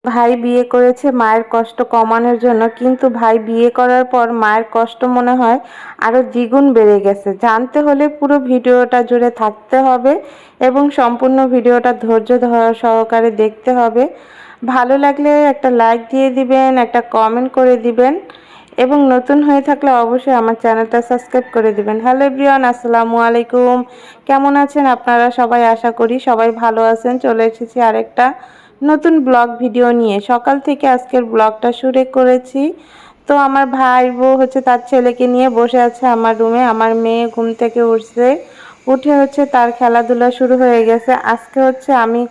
ভাই বিয়ে করেছে মায়ের কষ্ট কমানোর জন্য, কিন্তু ভাই বিয়ে করার পর মায়ের কষ্ট মনে হয় আরো দ্বিগুণ বেড়ে গেছে। জানতে হলে পুরো ভিডিওটা জুড়ে থাকতে হবে এবং সম্পূর্ণ ভিডিওটা ধৈর্য সহকারে দেখতে হবে। ভালো লাগলে একটা লাইক দিয়ে দিবেন, একটা কমেন্ট করে দিবেন এবং নতুন হয়ে থাকলে অবশ্যই আমার চ্যানেলটা সাবস্ক্রাইব করে দিবেন। হ্যালো এভরিওয়ান, আসসালামু আলাইকুম। কেমন আছেন আপনারা সবাই? আশা করি সবাই ভালো আছেন। চলে এসেছি আরেকটা নতুন ব্লগ ভিডিও নিয়ে। সকাল থেকে আজকের ব্লগটা শুরু করেছি। তো আমার ভাই বউ তার ছেলেকে নিয়ে বসে আছে আমার রুমে। আমার মেয়ে ঘুম থেকে উঠছে, উঠে তার খেলাধুলা শুরু হয়ে গেছে। আজকে আমি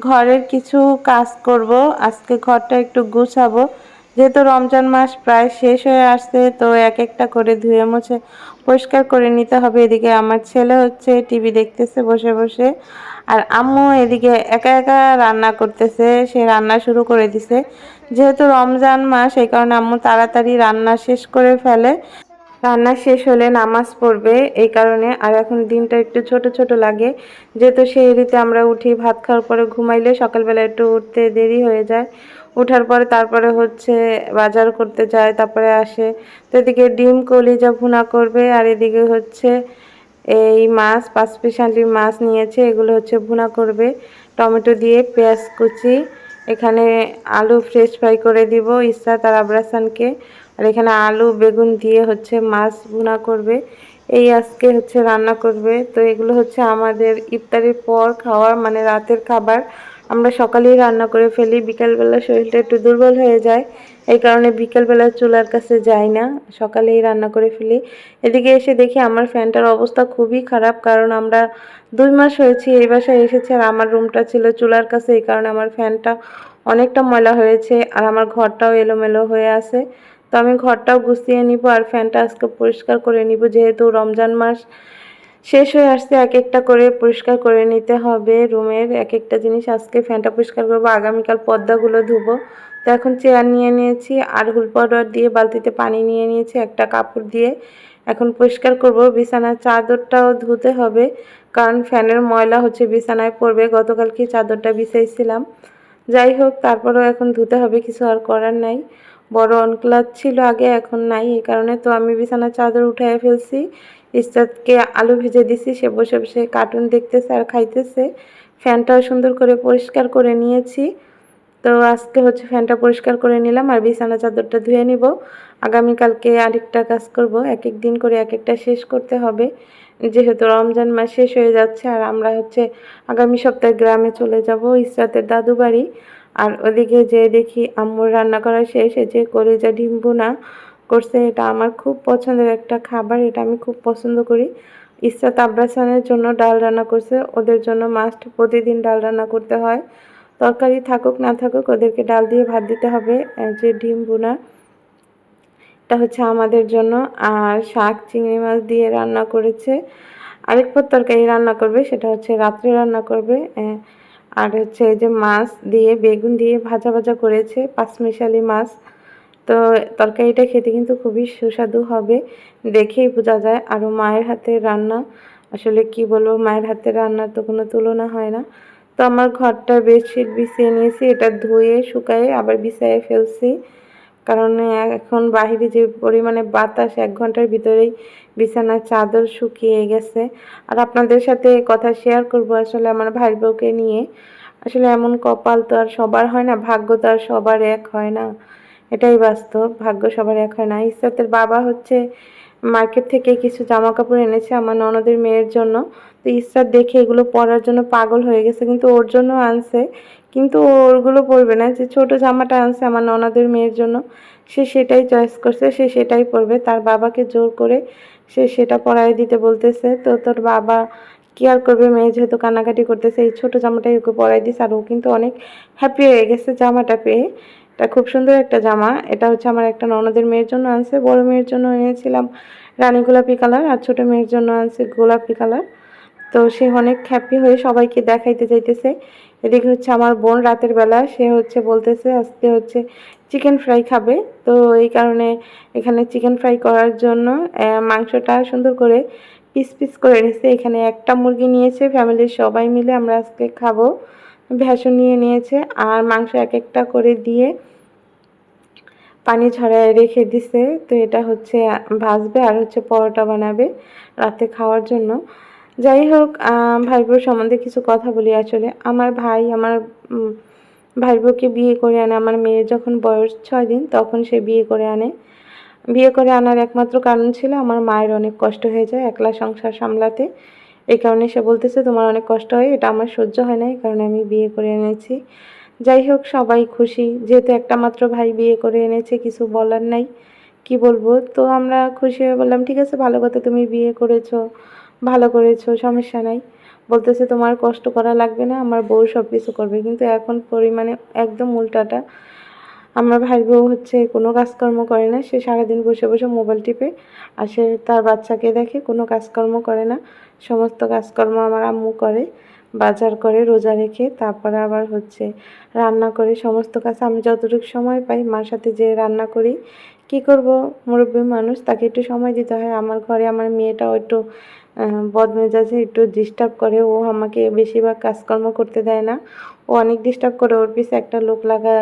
ঘরের কিছু কাজ করব। আজকে ঘরটা একটু গুছাবো, যেহেতু রমজান মাস প্রায় শেষ হয়ে আসছে। তো এক একটা করে ধুয়ে মুছে পরিষ্কার করে নিতে হবে। এদিকে আমার ছেলে টিভি দেখতেছে বসে বসে, আর আম্মু এদিকে একা একা রান্না করতেছে। সে রান্না শুরু করে দিছে, যেহেতু রমজান মাস এই কারণে আম্মু তাড়াতাড়ি রান্না শেষ করে ফেলে। রান্না শেষ হলে নামাজ পড়বে এই কারণে। আর এখন দিনটা একটু ছোট ছোট লাগে, যেহেতু সেহরিতে আমরা উঠি, ভাত খাওয়ার পরে ঘুমাইলে সকালবেলা একটু উঠতে দেরি হয়ে যায়। উঠার পরে তারপরে বাজার করতে যায়, তারপরে আসে। তো এদিকে ডিম কলিজা ভুনা করবে, আর এদিকে এই মাছ, পাঁচ স্পেশালি মাছ নিয়েছে, এগুলো ভুনা করবে টমেটো দিয়ে, পেঁয়াজ কুচি। এখানে আলু ফ্রেশ ফ্রাই করে দিব ইসরাত আর আবরাসানকে। আর এখানে আলু বেগুন দিয়ে মাছ ভুনা করবে। এই আজকে রান্না করবে। তো এগুলো আমাদের ইফতারের পর খাওয়ার, মানে রাতের খাবার। আমরা সকালেই রান্না করে ফেলি, বিকালবেলা শরীরটা একটু দুর্বল হয়ে যায়, এই কারণে বিকালবেলা চুলার কাছে যাই না, সকালেই রান্না করে ফেলি। এদিকে এসে দেখি আমার ফ্যানটার অবস্থা খুবই খারাপ, কারণ আমরা 2 মাস হয়েছি এই বাসায় এসেছি, আর আমার রুমটা ছিল চুলার কাছে, এই কারণে আমার ফ্যানটা অনেকটা ময়লা হয়েছে, আর আমার ঘরটাও এলোমেলো হয়ে আছে। তো আমি ঘরটাও গুছিয়ে নিব, আর ফ্যানটা আজকে পরিষ্কার করে নিব, যেহেতু রমজান মাস শেষ হয়ে আসছে। এক একটা করে পরিষ্কার করে নিতে হবে রুমের এক একটা জিনিস। আজকে ফ্যানটা পরিষ্কার করবো, আগামীকাল পর্দাগুলো ধুবো। তো এখন চেয়ার নিয়ে নিয়েছি, আরহুল পাউডার দিয়ে বালতিতে পানি নিয়ে নিয়েছি, একটা কাপড় দিয়ে এখন পরিষ্কার করব। বিছানার চাদরটাও ধুতে হবে, কারণ ফ্যানের ময়লা বিছানায় পড়বে। গতকাল কি চাদরটা বিছাইছিলাম, যাই হোক তারপরেও এখন ধুতে হবে, কিছু আর করার নাই। বড় অনক্লাথ ছিল আগে, এখন নাই, এই কারণে তো আমি বিছানার চাদর উঠাই ফেলছি। ইসরাতকে আলু ভেজে দিছি, সে বসে বসে কার্টুন দেখতেছে আর খাইতেছে। ফ্যানটাও সুন্দর করে পরিষ্কার করে নিয়েছি। তো আজকে ফ্যানটা পরিষ্কার করে নিলাম, আর বিছানা চাদরটা ধুয়ে নিব। আগামীকালকে আরেকটা কাজ করব, এক এক দিন করে এক একটা শেষ করতে হবে, যেহেতু রমজান মাস শেষ হয়ে যাচ্ছে। আর আমরা আগামী সপ্তাহে গ্রামে চলে যাব, ইসরাতের দাদু বাড়ি। আর ওদিকে যে দেখি আম্মুর রান্না করা শেষ, এই যে কলিজা ডিম ভুনা করছে। এটা আমার খুব পছন্দের একটা খাবার, এটা আমি খুব পছন্দ করি। ইসরাত আব্রাসানের জন্য ডাল রান্না করছে, ওদের জন্য মাস্ট প্রতিদিন ডাল রান্না করতে হয়। তরকারি থাকুক না থাকুক ওদেরকে ডাল দিয়ে ভাত দিতে হবে। যে ডিম ভুনা, এটা আমাদের জন্য। আর শাক চিংড়ি মাছ দিয়ে রান্না করেছে। আরেক পদ তরকারি রান্না করবে, সেটা রাত্রে রান্না করবে। আর এই যে মাছ দিয়ে বেগুন দিয়ে ভাজা ভাজা করেছে, পাঁচমিশালি মাছ। তো তরকারিটা খেতে কিন্তু খুবই সুস্বাদু হবে, দেখেই বোঝা যায়। আরও মায়ের হাতের রান্না, আসলে কি বলবো, মায়ের হাতের রান্নার তো কোনো তুলনা হয় না। তো আমার ঘরটা বেডশিট বিছিয়ে নিয়েছি, এটা ধুয়ে শুকায়ে আবার বিছায়ে ফেলছি, কারণ এখন বাহিরে যে পরিমাণে বাতাস, 1 ঘন্টার ভিতরেই বিছানার চাদর শুকিয়ে গেছে। আর আপনাদের সাথে কথা শেয়ার করব আসলে আমার ভাই বউকে নিয়ে। আসলে এমন কপাল তো আর সবার হয় না, ভাগ্য তো আর সবার এক হয় না, এটাই বাস্তব, ভাগ্য সবার এক হয় না। ইসরাতের বাবা মার্কেট থেকে কিছু জামা কাপড় এনেছে আমার ননদের মেয়ের জন্য। তো ইসরাত দেখে এগুলো পরার জন্য পাগল হয়ে গেছে, কিন্তু ওর জন্য আনছে, কিন্তু ওরগুলো পরবে না। যে ছোট জামাটা আনছে আমার ননদের মেয়ের জন্য, সে সেটাই চয়েস করছে, সে সেটাই পরবে। তার বাবাকে জোর করে সে সেটা পরাই দিতে বলতেছে। তো তোর বাবা কি আর করবে, মেয়ে যেহেতু কান্নাকাটি করতেছে, এই ছোট জামাটাই ওকে পরাই দিছে। আর ও কিন্তু অনেক হ্যাপি হয়ে গেছে জামাটা পেয়ে। এটা খুব সুন্দর একটা জামা। এটা আমার একটা ননদের মেয়ের জন্য আনছে, বড় মেয়ের জন্য এনেছিলাম রানী গোলাপি কালার, আর ছোট মেয়ের জন্য আনছে গোলাপি কালার। তো সে অনেক হ্যাপি হয়ে সবাইকে দেখাইতে যাইতেছে। এদিকে আমার বোন রাতের বেলা সে বলতেছে আজকে চিকেন ফ্রাই খাবে। তো এই কারণে এখানে চিকেন ফ্রাই করার জন্য মাংসটা সুন্দর করে পিস পিস করে নিচ্ছে। এখানে একটা মুরগি নিয়েছে, ফ্যামিলির সবাই মিলে আমরা আজকে খাবো। ভেষণ নিয়ে নিয়েছে আর মাংস এক একটা করে দিয়ে পানি ঝরায় রেখে দিছে। তো এটা হচ্ছে ভাজবে আর হচ্ছে পরোটা বানাবে রাতে খাওয়ার জন্য। যাই হোক, ভাইবোর সম্বন্ধে কিছু কথা বলি। আসলে আমার ভাই আমার ভাইবোকে বিয়ে করে আনে আমার মেয়ের যখন বয়স 6 দিন, তখন সে বিয়ে করে আনে। বিয়ে করে আনার একমাত্র কারণ ছিল আমার মায়ের অনেক কষ্ট হয়ে যায় একলা সংসার সামলাতে। এই কারণে সে বলতেছে তোমার অনেক কষ্ট হয়, এটা আমার সহ্য হয় না, এই কারণে আমি বিয়ে করে এনেছি। যাই হোক, সবাই খুশি যেহেতু একটা মাত্র ভাই বিয়ে করে এনেছে, কিছু বলার নাই, কি বলবো। তো আমরা খুশি হয়ে বললাম ঠিক আছে, ভালো কথা, তুমি বিয়ে করেছো, ভালো করেছো, সমস্যা নাই। বলতেছে তোমার কষ্ট করা লাগবে না, আমার বউ সব কিছু করবে। কিন্তু এখন পরিমাণে একদম উল্টাটা। আমার ভাই বউ হচ্ছে কোনো কাজকর্ম করে না, সে সারাদিন বসে বসে মোবাইল টিপে আর সে তার বাচ্চাকে দেখে, কোনো কাজকর্ম করে না। সমস্ত কাজকর্ম আমার আম্মু করে, বাজার করে রোজা রেখে, তারপরে আবার হচ্ছে রান্না করে। সমস্ত কাজ আমি যতটুকু সময় পাই মার সাথে যেয়ে রান্না করি। কি করব, মুরব্বী মানুষ, তাকে একটু সময় দিতে হয়। আমার ঘরে আমার মেয়েটাও একটু বদমেজাজে, একটু ডিস্টার্ব করে। ও আমাকে বেশিরভাগ কাজকর্ম করতে দেয় না, ও অনেক ডিস্টার্ব করে। ওর পিছে একটা লোক লাগা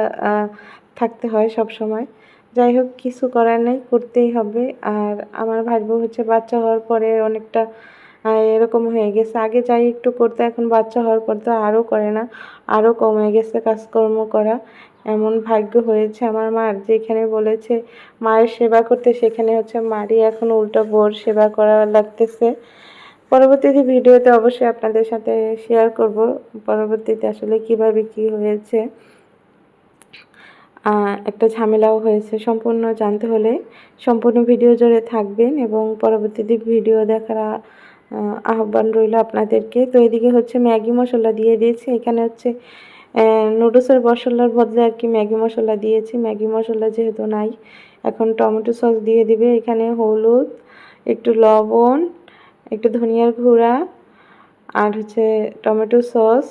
থাকতে হয় সব সময়। যাই হোক, কিছু করার নেই, করতেই হবে। আর আমার ভাইবো হচ্ছে বাচ্চা হওয়ার পরে অনেকটা এরকম হয়ে গেছে। আগে যাই একটু করতে, এখন বাচ্চা হওয়ার পর তো আরও করে না, আরও কমে গেছে কাজকর্ম করা। এমন ভাগ্য হয়েছে আমার মার, যেখানে বলেছে মায়ের সেবা করতে, সেখানে হচ্ছে মারই এখন উল্টো বোর সেবা করা লাগতেছে। পরবর্তীতে ভিডিওতে অবশ্যই আপনাদের সাথে শেয়ার করব পরবর্তীতে আসলে কিভাবে কি হয়েছে। একটা ঝামেলাও হয়েছে। সম্পূর্ণ জানতে হলে সম্পূর্ণ ভিডিও জুড়ে থাকবেন এবং পরবর্তীতে ভিডিও দেখার আহ্বান রইল আপনাদেরকে। তো এদিকে হচ্ছে ম্যাগি মশলা দিয়ে দিয়েছি। এখানে হচ্ছে নুডলসের মশলার বদলে আর কি ম্যাগি মশলা দিয়েছি। ম্যাগি মশলা যেহেতু নাই, এখন টমেটো সস দিয়ে দিবে। এখানে হলুদ, একটু লবণ, একটু ধনিয়ার গুঁড়া আর হচ্ছে টমেটো সস,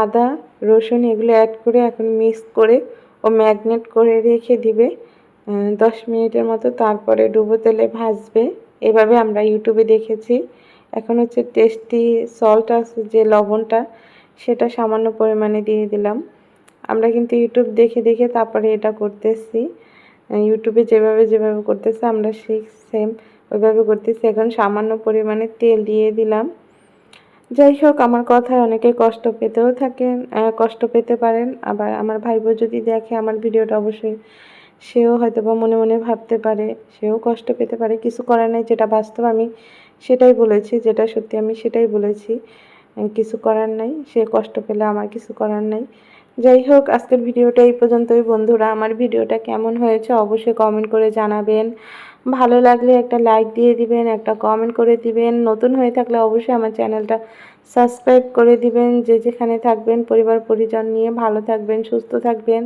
আদা, রসুন এগুলো অ্যাড করে এখন মিক্স করে ও ম্যাগনেট করে রেখে দিবে 10 মিনিটের মতো। তারপরে ডুবো তেলে ভাজবে। এভাবে আমরা ইউটিউবে দেখেছি। এখন হচ্ছে টেস্টি সল্ট আছে যে লবণটা, সেটা সামান্য পরিমাণে দিয়ে দিলাম। আমরা কিন্তু ইউটিউব দেখে দেখে তারপরে এটা করতেছি। ইউটিউবে যেভাবে যেভাবে করতেছে আমরা সেই সেম ওইভাবে করতেছি। এখন সামান্য পরিমাণে তেল দিয়ে দিলাম। যাই হোক, আমার কথায় অনেকে কষ্ট পেতেও থাকেন, কষ্ট পেতে পারেন। আবার আমার ভাই বোন যদি দেখে আমার ভিডিওটা, অবশ্যই সেও হয়তো বা মনে মনে ভাবতে পারে, সেও কষ্ট পেতে পারে। কিছু করার নেই, যেটা বাস্তব আমি সেটাই বলেছি, যেটা সত্যি আমি সেটাই বলেছি। কিছু করার নাই, সে কষ্ট পেলে আমার কিছু করার নাই। যাই হোক, আজকের ভিডিওটা এই পর্যন্তই বন্ধুরা। আমার ভিডিওটা কেমন হয়েছে অবশ্যই কমেন্ট করে জানাবেন। ভালো লাগলে একটা লাইক দিয়ে দিবেন, একটা কমেন্ট করে দিবেন। নতুন হয়ে থাকলে অবশ্যই আমার চ্যানেলটা সাবস্ক্রাইব করে দিবেন। যে যেখানে থাকবেন পরিবার পরিজন নিয়ে ভালো থাকবেন, সুস্থ থাকবেন।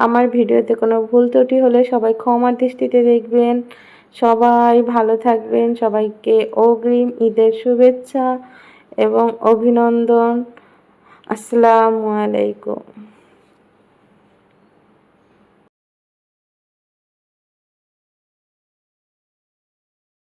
আমার ভিডিওতে কোনো ভুল ত্রুটি হলে সবাই ক্ষমার দৃষ্টিতে দেখবেন। সবাই ভালো থাকবেন। সবাইকে অগ্রিম ঈদের শুভেচ্ছা এবং অভিনন্দন। আসসালামু আলাইকুম।